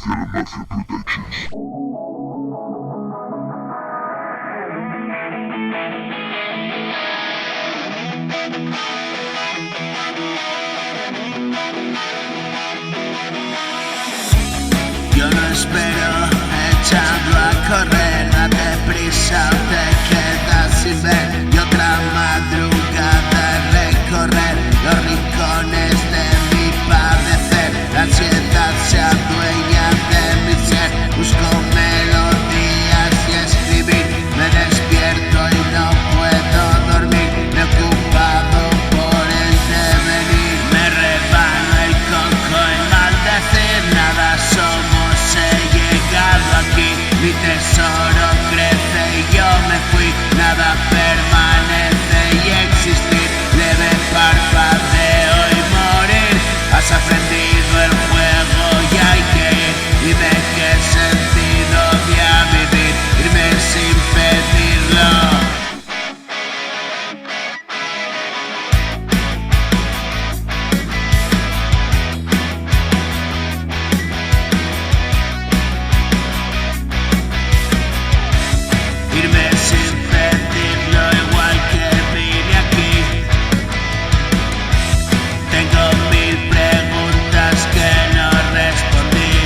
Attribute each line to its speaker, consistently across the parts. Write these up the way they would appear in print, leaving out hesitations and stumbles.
Speaker 1: Social Mafia Productions.
Speaker 2: Yo no espero echando a correr, date prisa o te quedas sin ver. Y otra madrugada recorrer los rincones de mi padecer. La ansiedad se adueña de mi ser, busco melodías y escribir. Me despierto y no puedo dormir, me he ocupado por el devenir. Me rebano el coco y maldecir, nada somos, he llegado aquí. Mi tesoro crece y yo me fui, nada permanece y existir. Leve parpadeo y morir, has aprendido el juego y hay que ir. Dime qué sentido había vivir, irme sin pedirlo. Irme sin pedirlo, igual que vine aquí. Tengo mil preguntas que no respondí.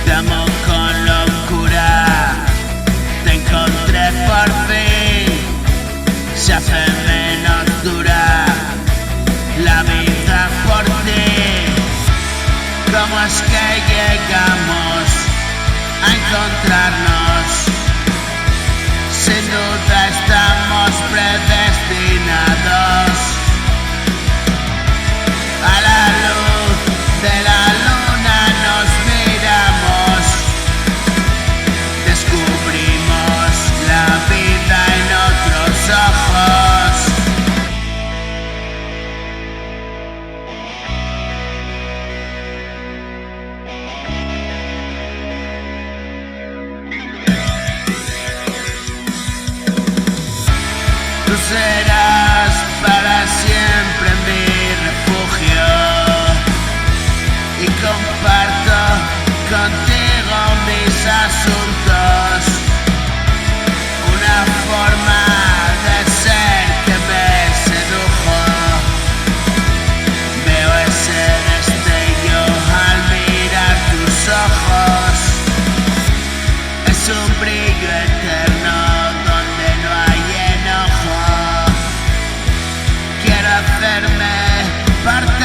Speaker 2: Te amo con locura, te encontré por fin. Se hace menos dura la vida por ti. ¿Cómo es que llegamos a encontrarnos? Sin duda estamos predestinados. A la luz de la luna nos miramos, descubrimos la vida en otros ojos. Tú serás para siempre mi refugio y comparto contigo mis asuntos. Una forma de ser que me sedujo. Veo ese destello al mirar tus ojos. Es un brillo eterno donde no hay enojo. Quiero hacerme parte